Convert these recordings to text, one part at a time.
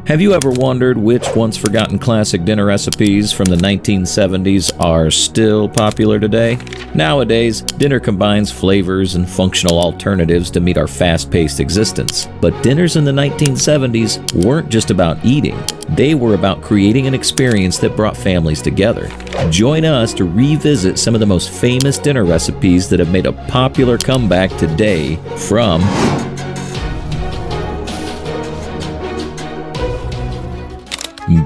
Have you ever wondered which once-forgotten classic dinner recipes from the 1970s are still popular today? Nowadays, dinner combines flavors and functional alternatives to meet our fast-paced existence. But dinners in the 1970s weren't just about eating. They were about creating an experience that brought families together. Join us to revisit some of the most famous dinner recipes that have made a popular comeback today from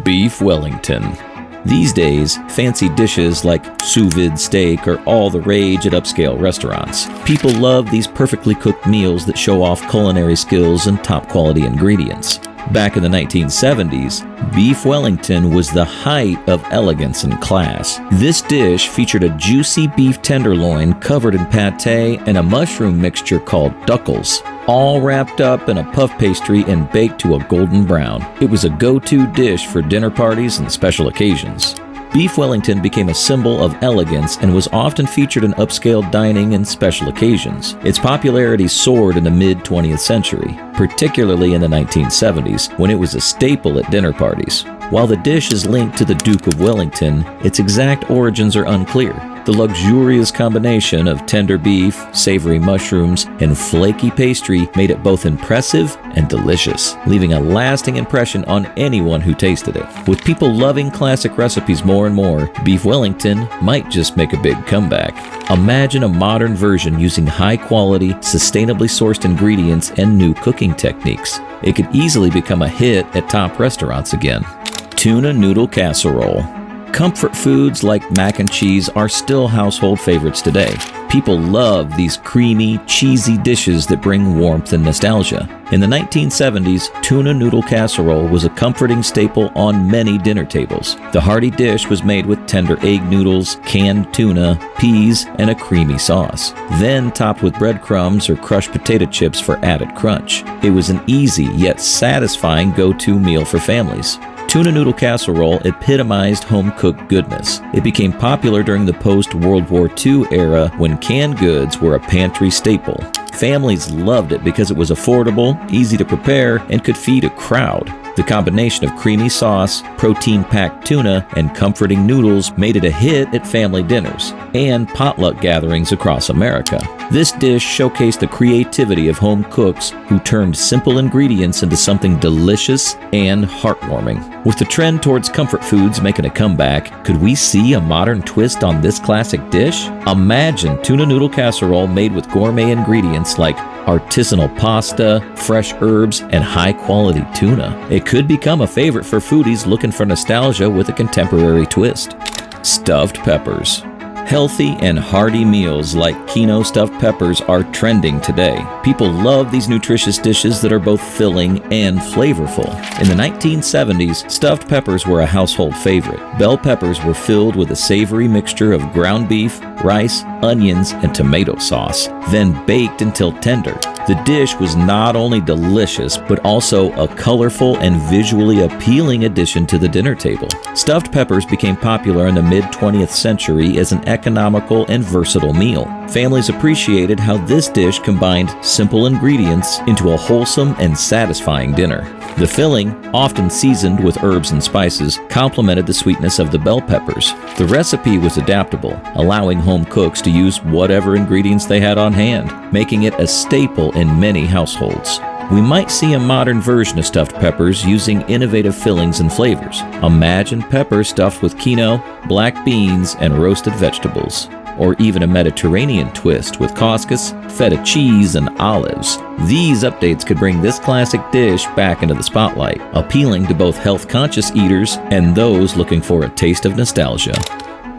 Beef Wellington. These days, fancy dishes like sous vide steak are all the rage at upscale restaurants. People love these perfectly cooked meals that show off culinary skills and top quality ingredients. Back in the 1970s, Beef Wellington was the height of elegance and class. This dish featured a juicy beef tenderloin covered in pâté and a mushroom mixture called duckles, all wrapped up in a puff pastry and baked to a golden brown. It was a go-to dish for dinner parties and special occasions. Beef Wellington became a symbol of elegance and was often featured in upscale dining and special occasions. Its popularity soared in the mid-20th century, particularly in the 1970s, when it was a staple at dinner parties. While the dish is linked to the Duke of Wellington, its exact origins are unclear. The luxurious combination of tender beef, savory mushrooms, and flaky pastry made it both impressive and delicious, leaving a lasting impression on anyone who tasted it. With people loving classic recipes more and more, Beef Wellington might just make a big comeback. Imagine a modern version using high-quality, sustainably sourced ingredients and new cooking techniques. It could easily become a hit at top restaurants again. Tuna Noodle Casserole. Comfort foods like mac and cheese are still household favorites today. People love these creamy, cheesy dishes that bring warmth and nostalgia. In the 1970s, tuna noodle casserole was a comforting staple on many dinner tables. The hearty dish was made with tender egg noodles, canned tuna, peas, and a creamy sauce, then topped with breadcrumbs or crushed potato chips for added crunch. It was an easy yet satisfying go-to meal for families. Tuna noodle casserole epitomized home-cooked goodness. It became popular during the post-World War II era when canned goods were a pantry staple. Families loved it because it was affordable, easy to prepare, and could feed a crowd. The combination of creamy sauce, protein-packed tuna, and comforting noodles made it a hit at family dinners and potluck gatherings across America. This dish showcased the creativity of home cooks who turned simple ingredients into something delicious and heartwarming. With the trend towards comfort foods making a comeback, could we see a modern twist on this classic dish? Imagine tuna noodle casserole made with gourmet ingredients like artisanal pasta, fresh herbs, and high-quality tuna. It could become a favorite for foodies looking for nostalgia with a contemporary twist. Stuffed peppers. Healthy and hearty meals like Kino stuffed peppers are trending today. People love these nutritious dishes that are both filling and flavorful. In the 1970s, stuffed peppers were a household favorite. Bell peppers were filled with a savory mixture of ground beef, rice, onions, and tomato sauce, then baked until tender. The dish was not only delicious, but also a colorful and visually appealing addition to the dinner table. Stuffed peppers became popular in the mid-20th century as an economical and versatile meal. Families appreciated how this dish combined simple ingredients into a wholesome and satisfying dinner. The filling, often seasoned with herbs and spices, complemented the sweetness of the bell peppers. The recipe was adaptable, allowing home cooks to use whatever ingredients they had on hand, making it a staple in many households. We might see a modern version of stuffed peppers using innovative fillings and flavors. Imagine peppers stuffed with quinoa, black beans, and roasted vegetables. Or even a Mediterranean twist with couscous, feta cheese, and olives. These updates could bring this classic dish back into the spotlight, appealing to both health-conscious eaters and those looking for a taste of nostalgia.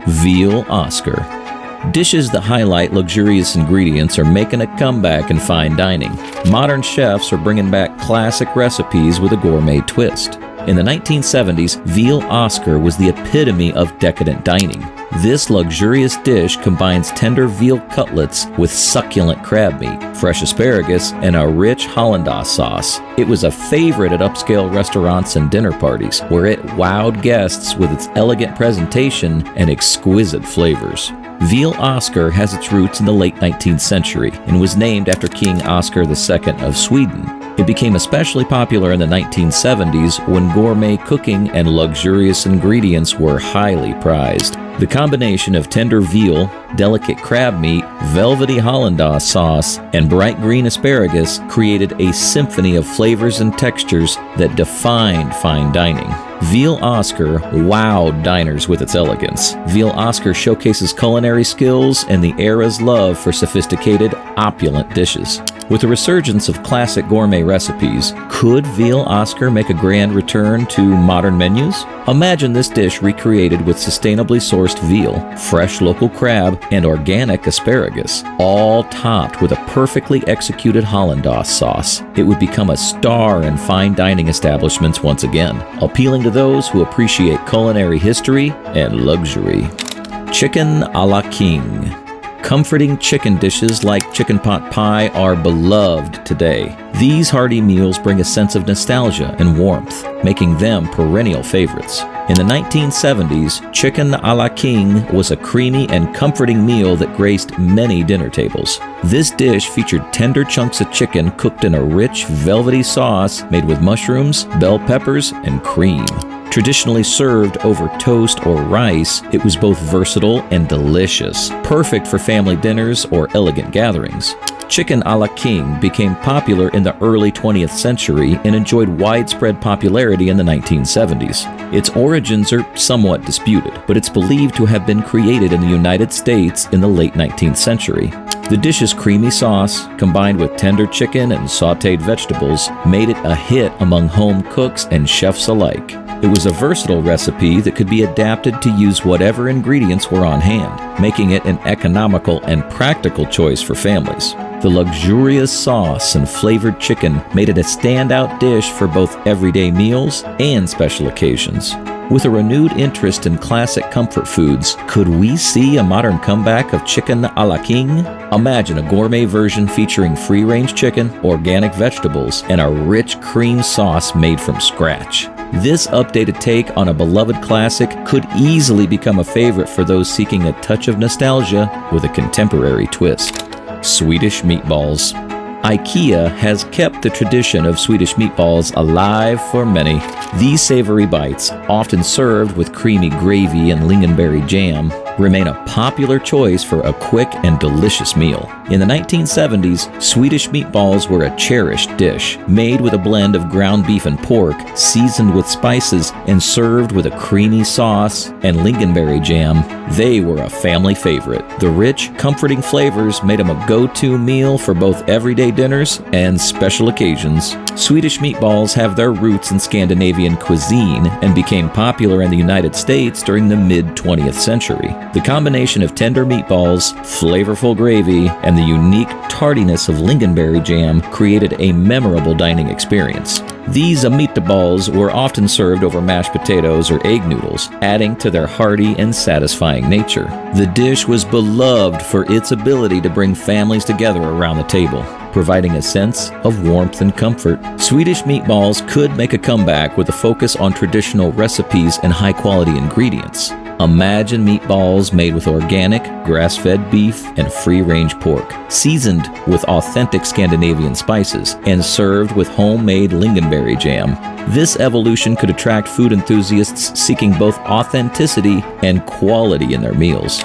Veal Oscar. Dishes that highlight luxurious ingredients are making a comeback in fine dining. Modern chefs are bringing back classic recipes with a gourmet twist. In the 1970s, Veal Oscar was the epitome of decadent dining. This luxurious dish combines tender veal cutlets with succulent crab meat, fresh asparagus, and a rich Hollandaise sauce. It was a favorite at upscale restaurants and dinner parties, where it wowed guests with its elegant presentation and exquisite flavors. Veal Oscar has its roots in the late 19th century and was named after King Oscar II of Sweden. It became especially popular in the 1970s when gourmet cooking and luxurious ingredients were highly prized. The combination of tender veal, delicate crab meat, velvety Hollandaise sauce, and bright green asparagus created a symphony of flavors and textures that defined fine dining. Veal Oscar wowed diners with its elegance. Veal Oscar showcases culinary skills and the era's love for sophisticated, opulent dishes. With the resurgence of classic gourmet recipes, could Veal Oscar make a grand return to modern menus? Imagine this dish recreated with sustainably sourced veal, fresh local crab, and organic asparagus, all topped with a perfectly executed Hollandaise sauce. It would become a star in fine dining establishments once again, appealing to those who appreciate culinary history and luxury. Chicken a la king. Comforting chicken dishes like chicken pot pie are beloved today. These hearty meals bring a sense of nostalgia and warmth, making them perennial favorites. In the 1970s, chicken a la king was a creamy and comforting meal that graced many dinner tables. This dish featured tender chunks of chicken cooked in a rich, velvety sauce made with mushrooms, bell peppers, and cream. Traditionally served over toast or rice, it was both versatile and delicious, perfect for family dinners or elegant gatherings. Chicken a la king became popular in the early 20th century and enjoyed widespread popularity in the 1970s. Its origins are somewhat disputed, but it's believed to have been created in the United States in the late 19th century. The dish's creamy sauce, combined with tender chicken and sautéed vegetables, made it a hit among home cooks and chefs alike. It was a versatile recipe that could be adapted to use whatever ingredients were on hand, making it an economical and practical choice for families. The luxurious sauce and flavored chicken made it a standout dish for both everyday meals and special occasions. With a renewed interest in classic comfort foods, could we see a modern comeback of chicken a la king? Imagine a gourmet version featuring free-range chicken, organic vegetables, and a rich cream sauce made from scratch. This updated take on a beloved classic could easily become a favorite for those seeking a touch of nostalgia with a contemporary twist. Swedish Meatballs. IKEA has kept the tradition of Swedish meatballs alive for many. These savory bites, often served with creamy gravy and lingonberry jam, remain a popular choice for a quick and delicious meal. In the 1970s, Swedish meatballs were a cherished dish, made with a blend of ground beef and pork, seasoned with spices, and served with a creamy sauce and lingonberry jam. They were a family favorite. The rich, comforting flavors made them a go-to meal for both everyday dinners and special occasions. Swedish meatballs have their roots in Scandinavian cuisine and became popular in the United States during the mid-20th century. The combination of tender meatballs, flavorful gravy, and the unique tardiness of lingonberry jam created a memorable dining experience. These meatballs were often served over mashed potatoes or egg noodles, adding to their hearty and satisfying nature. The dish was beloved for its ability to bring families together around the table, providing a sense of warmth and comfort. Swedish meatballs could make a comeback with a focus on traditional recipes and high-quality ingredients. Imagine meatballs made with organic, grass-fed beef and free-range pork, seasoned with authentic Scandinavian spices, and served with homemade lingonberry jam. This evolution could attract food enthusiasts seeking both authenticity and quality in their meals.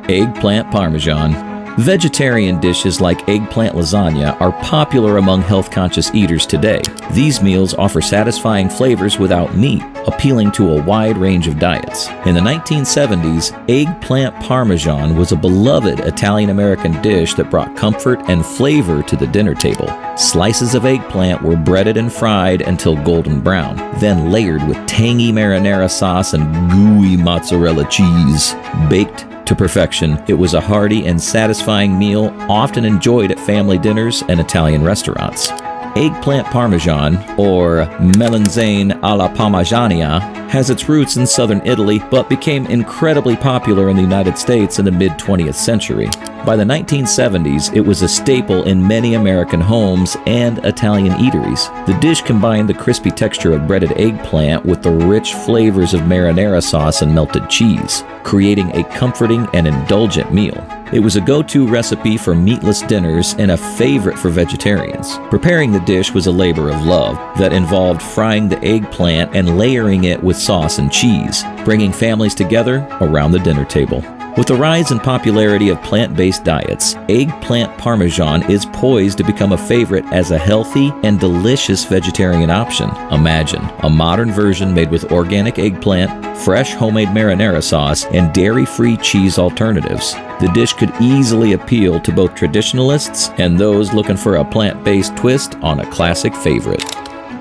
Eggplant Parmesan. Vegetarian dishes like eggplant lasagna are popular among health-conscious eaters today. These meals offer satisfying flavors without meat, appealing to a wide range of diets. In the 1970s, eggplant parmesan was a beloved Italian-American dish that brought comfort and flavor to the dinner table. Slices of eggplant were breaded and fried until golden brown, then layered with tangy marinara sauce and gooey mozzarella cheese. Baked to perfection, it was a hearty and satisfying meal often enjoyed at family dinners and Italian restaurants. Eggplant Parmesan, or melanzane alla parmigiana, has its roots in southern Italy but became incredibly popular in the United States in the mid-20th century. By the 1970s, it was a staple in many American homes and Italian eateries. The dish combined the crispy texture of breaded eggplant with the rich flavors of marinara sauce and melted cheese, creating a comforting and indulgent meal. It was a go-to recipe for meatless dinners and a favorite for vegetarians. Preparing the dish was a labor of love that involved frying the eggplant and layering it with sauce and cheese, bringing families together around the dinner table. With the rise in popularity of plant-based diets, Eggplant Parmesan is poised to become a favorite as a healthy and delicious vegetarian option. Imagine a modern version made with organic eggplant, fresh homemade marinara sauce, and dairy-free cheese alternatives. The dish could easily appeal to both traditionalists and those looking for a plant-based twist on a classic favorite.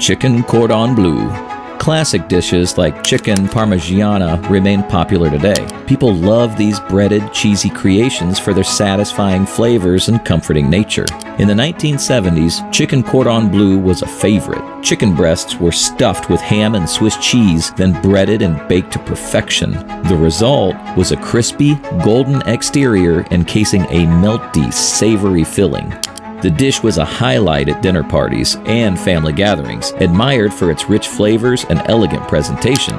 Chicken Cordon Bleu. Classic dishes like chicken parmigiana remain popular today. People love these breaded, cheesy creations for their satisfying flavors and comforting nature. In the 1970s, chicken cordon bleu was a favorite. Chicken breasts were stuffed with ham and Swiss cheese, then breaded and baked to perfection. The result was a crispy, golden exterior encasing a melty, savory filling. The dish was a highlight at dinner parties and family gatherings, admired for its rich flavors and elegant presentation.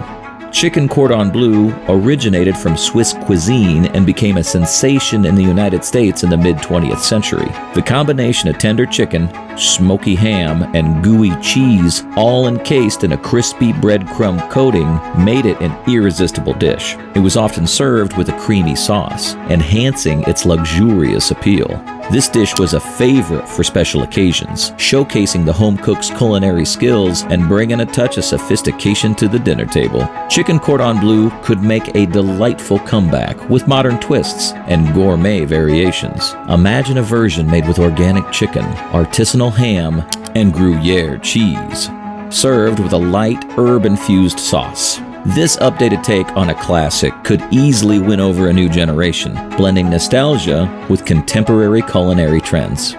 Chicken cordon bleu originated from Swiss cuisine and became a sensation in the United States in the mid-20th century. The combination of tender chicken, smoky ham, and gooey cheese, all encased in a crispy breadcrumb coating, made it an irresistible dish. It was often served with a creamy sauce, enhancing its luxurious appeal. This dish was a favorite for special occasions, showcasing the home cook's culinary skills and bringing a touch of sophistication to the dinner table. Chicken cordon bleu could make a delightful comeback with modern twists and gourmet variations. Imagine a version made with organic chicken, artisanal ham, and Gruyere cheese, served with a light herb-infused sauce. This updated take on a classic could easily win over a new generation, blending nostalgia with contemporary culinary trends.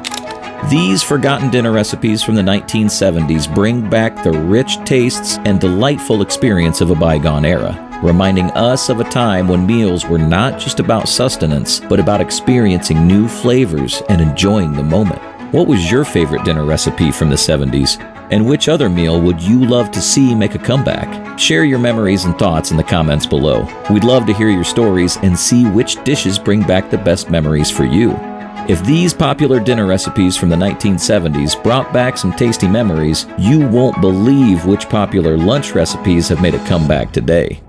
These forgotten dinner recipes from the 1970s bring back the rich tastes and delightful experience of a bygone era, reminding us of a time when meals were not just about sustenance, but about experiencing new flavors and enjoying the moment. What was your favorite dinner recipe from the 70s? And which other meal would you love to see make a comeback? Share your memories and thoughts in the comments below. We'd love to hear your stories and see which dishes bring back the best memories for you. If these popular dinner recipes from the 1970s brought back some tasty memories, you won't believe which popular lunch recipes have made a comeback today.